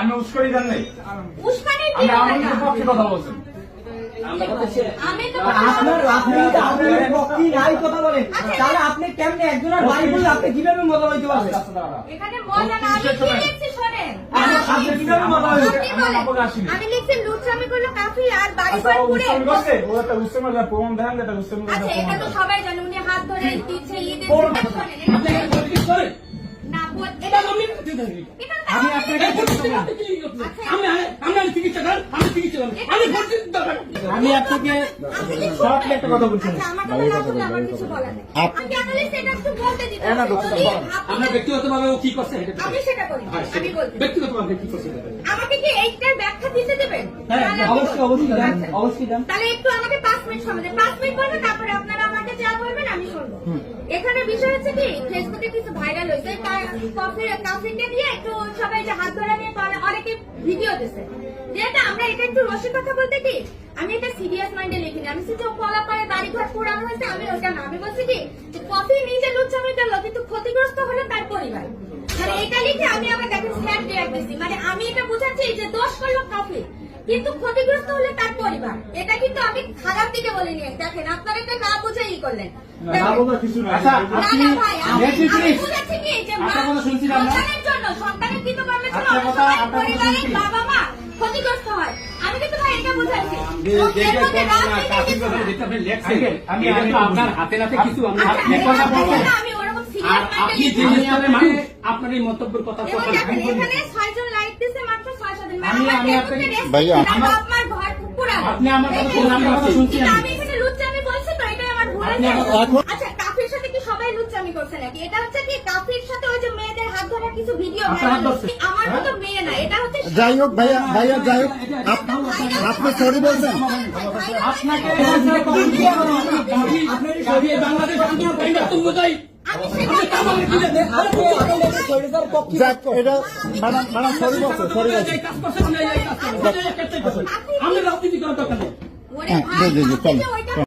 আমি উস্কানি দেন নাই, উস্কানি আমি দিও আমার না। পক্ষে কথা বলছেন। আমি তো আপনার পক্ষে নাই কথা বলেন, তাহলে আপনি কেমনে একজনের বাড়ি বললে আপনি কিভাবে মজা হইতে পারবেন? এখানে মজা না, আমি কি লিখছি শোনেন। আপনি কিভাবে মজা হইতে আপনি বলেন, আমি লিখছি লুচ্চামি করলো কাফি আর বাড়ি ঘর পুড়ে। উস্কানি করছে, ও একটা উস্কানি করে প্রমাণ দেন, এটা উস্কানি করে আচ্ছা, এটা তো সবাই জানে, উনি হাত ধরে দিচ্ছে ঈদের প্রমাণ। দিনে শোনেন, এটা না বল, এটা আমি আপনাকে আমি আপনাকে শর্টলি একটা কথা বলছি। আচ্ছা, আমার কথা না বললে আমার কিছু বলার নেই। আমি জার্নালিস্ট, এটা একটু বলতে দিতে হবে। আপনার ব্যক্তিগতভাবে ও কি করছে আমি সেটা করি, আমি বলছি। ব্যক্তিগতভাবে কি করছে? আমাকে কি এইটার ব্যাখ্যা দিতে দেবেন? হ্যাঁ, তাহলে আমি অবশ্যই বলবো। অবশ্যই জান, আচ্ছা। অবশ্যই জান। তাহলে একটু আমাকে 5 মিনিট সময় দেন, 5 মিনিট বলবেন, তারপরে আপনারা আমাকে যা বলবেন আমি শুনবো। এখানে বিষয় হচ্ছে কি, ফেসবুকে কিছু ভাইরাল হয়েছে, কাফিরকে দিয়ে একটু সবাই যে হাত ধরা নিয়ে অনেকে ভিডিও দিচ্ছে, যেটা আমরা এটা একটু রসিকতা বলতে কি, আমি এটা সিরিয়াস মাইন্ডে লিখিনি। আমি শুধু কলা পায়ে দাড়ি ঘর পোড়ানো হয়েছে, আমি ওটা না, আমি বলছি কি যে কফি নিজে লুচ্চামি করলো, কিন্তু ক্ষতিগ্রস্ত হলো তার পরিবার। মানে এটা লিখে আমি আবার দেখেন স্ন্যাপ রিয়াক্ট দিচ্ছি, মানে আমি এটা বোঝাচ্ছি যে দোষ করলো কফি, কিন্তু ক্ষতিগ্রস্ত হলে তার পরিবার। এটা কিন্তু আমি খারাপ দিকে বলিনি। দেখেন আপনারা এটা না বুঝেই করলেন। না বোঝা কিছু না। আচ্ছা, না, না ভাই, আমি বুঝাচ্ছি কি যে একটা কথা শুনছিলাম না? সন্তানের জন্য, সন্তানের কিন্তু কর্মের জন্য একটা অনেক কথা, সময় একটা কথা পরিবারের শুনছি। বাবা মা ক্ষতিগ্রস্ত হয়। আমি কিন্তু ভাই এটা বুঝাচ্ছি। আপনার হাতে নাতে কিছু আমি ওরকম সিরিয়াস আপনি যে মাইন্ডে স্তরের মানুষ, আপনার এই মন্তব্যের কথা এবং দেখেন এখানে 6 জন লাইক দিছে, মাত্র 6 জন। আমি আপনাকে ভাইয়া, আপনার ঘর পুরানো। আপনি আমার কথা শুনুন, আমি কথা শুনছি। কিন্তু আমি এখানে লুচ্চামি বলছি তো, এটা আমার ভুল আপনি হয়েছে। এখন- আচ্ছা, কাফির সাথে কি সবাই লুচ্চামি করছে নাকি? এটা হচ্ছে কি কাফির সাথে ওই যে মেয়েদের হাত ধরা কিছু ভিডিও আপনার হাত ধরছে? আমার মতো মেয়ে না, এটা হচ্ছে যাই হোক ভাইয়া, যাই হোক, আপনি সরি বলছেন? আপনাকে বাংলাদেশ আমি সেটা যাক, এটা ম্যাডাম সরি বলছে, সরি বলছে। আমরা রাজনীতি করার দরকার নেই। ওরে হ্যাঁ, ভাই, জি, জি, জি, আপনি যে চলো, ওইটা চলো।